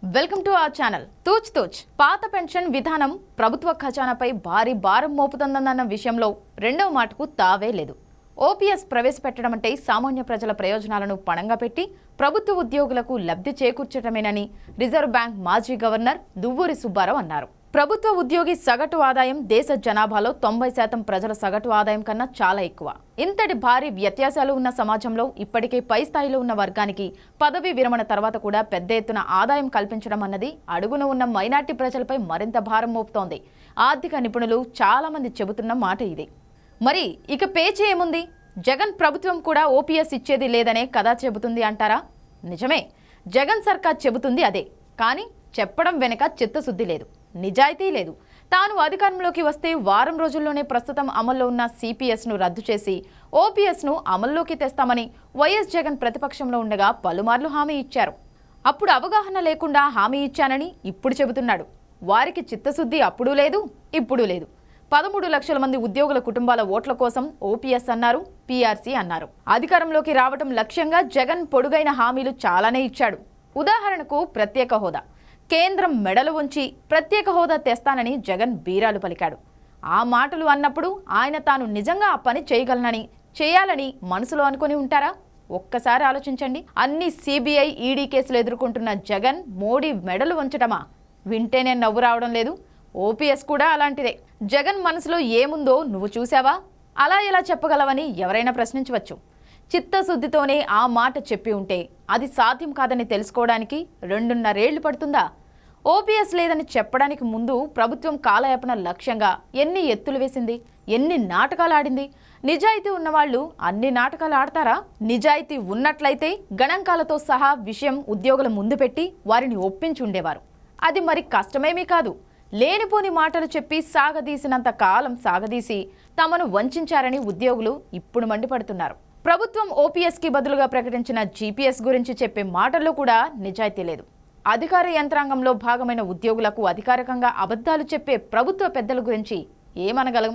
Welcome to our channel. తూచ్ పాత pension విధానం ప్రభుత్వ ఖజానాపై భారీ భారం మోపుతుందన్న విషయంలో రెండవ మాటకు తావే లేదు. ఓపీఎస్ ప్రవేశపెట్టడం అంటే సామాన్య ప్రజల ప్రయోజనాలను పణంగా పెట్టి ప్రభుత్వ ఉద్యోగులకు లబ్ధి చేకూర్చడమేనని రిజర్వ్ బ్యాంక్ మాజీ గవర్నర్ దువ్వూరి సుబ్బారావు అన్నారు. ప్రభుత్వ ఉద్యోగి సగటు ఆదాయం దేశ జనాభాలో 90% ప్రజల సగటు ఆదాయం కన్నా చాలా ఎక్కువ. ఇంతటి భారీ వ్యత్యాసాలు ఉన్న సమాజంలో ఇప్పటికే పై స్థాయిలో ఉన్న వర్గానికి పదవి విరమణ తర్వాత కూడా పెద్ద ఎత్తున ఆదాయం కల్పించడం అన్నది అడుగున ఉన్న మైనార్టీ ప్రజలపై మరింత భారం మోపుతోంది. ఆర్థిక నిపుణులు చాలా మంది చెబుతున్న మాట ఇది. మరి ఇక పేచీ ఏముంది? జగన్ ప్రభుత్వం కూడా ఓపీఎస్ ఇచ్చేది లేదనే కథ చెబుతుంది అంటారా? నిజమే, జగన్ సర్కార్ చెబుతుంది అదే. కానీ చెప్పడం వెనుక చిత్తశుద్ధి లేదు, నిజాయితీ లేదు. తాను అధికారంలోకి వస్తే వారం రోజుల్లోనే ప్రస్తుతం అమల్లో ఉన్న సిపిఎస్ను రద్దు చేసి ఓపీఎస్ను అమల్లోకి తెస్తామని వైఎస్ జగన్ ప్రతిపక్షంలో ఉండగా పలుమార్లు హామీ ఇచ్చారు. అప్పుడు అవగాహన లేకుండా హామీ ఇచ్చానని ఇప్పుడు చెబుతున్నాడు. వారికి చిత్తశుద్ధి అప్పుడూ లేదు, ఇప్పుడు లేదు. 13 లక్షల మంది ఉద్యోగుల కుటుంబాల ఓట్ల కోసం ఓపీఎస్ అన్నారు, పీఆర్సీ అన్నారు. అధికారంలోకి రావడం లక్ష్యంగా జగన్ పొడుగైన హామీలు చాలానే ఇచ్చాడు. ఉదాహరణకు ప్రత్యేక హోదా. కేంద్రం మెడలు ఉంచి ప్రత్యేక హోదా తెస్తానని జగన్ బీరాలు పలికాడు. ఆ మాటలు అన్నప్పుడు ఆయన తాను నిజంగా ఆ పని చేయాలని మనసులో అనుకుని ఉంటారా? ఒక్కసారి ఆలోచించండి. అన్ని సిబిఐ, ఈడీ కేసులు ఎదుర్కొంటున్న జగన్ మోడీ మెడలు వంచటమా? వింటేనే నవ్వు రావడం లేదు. ఓపీఎస్ కూడా అలాంటిదే. జగన్ మనసులో ఏముందో నువ్వు చూసావా? అలా ఎలా చెప్పగలవని ఎవరైనా ప్రశ్నించవచ్చు. చిత్తశుద్ధితోనే ఆ మాట చెప్పి ఉంటే అది సాధ్యం కాదని తెలుసుకోవడానికి 2.5 ఏళ్లు పడుతుందా? ఓపీఎస్ లేదని చెప్పడానికి ముందు ప్రభుత్వం కాలయాపన లక్ష్యంగా ఎన్ని ఎత్తులు వేసింది, ఎన్ని నాటకాలు ఆడింది? నిజాయితీ ఉన్నవాళ్లు అన్ని నాటకాలు ఆడతారా? నిజాయితీ ఉన్నట్లయితే గణాంకాలతో సహా విషయం ఉద్యోగుల ముందు పెట్టి వారిని ఒప్పించి ఉండేవారు. అది మరి కష్టమేమీ కాదు. లేనిపోని మాటలు చెప్పి సాగదీసినంత కాలం సాగదీసి తమను వంచారని ఉద్యోగులు ఇప్పుడు మండిపడుతున్నారు. ప్రభుత్వం ఓపీఎస్కి బదులుగా ప్రకటించిన జీపీఎస్ గురించి చెప్పే మాటల్లో కూడా నిజాయితీ లేదు. అధికార యంత్రాంగంలో భాగమైన ఉద్యోగులకు అధికారికంగా అబద్ధాలు చెప్పే ప్రభుత్వ పెద్దల గురించి ఏమనగలం?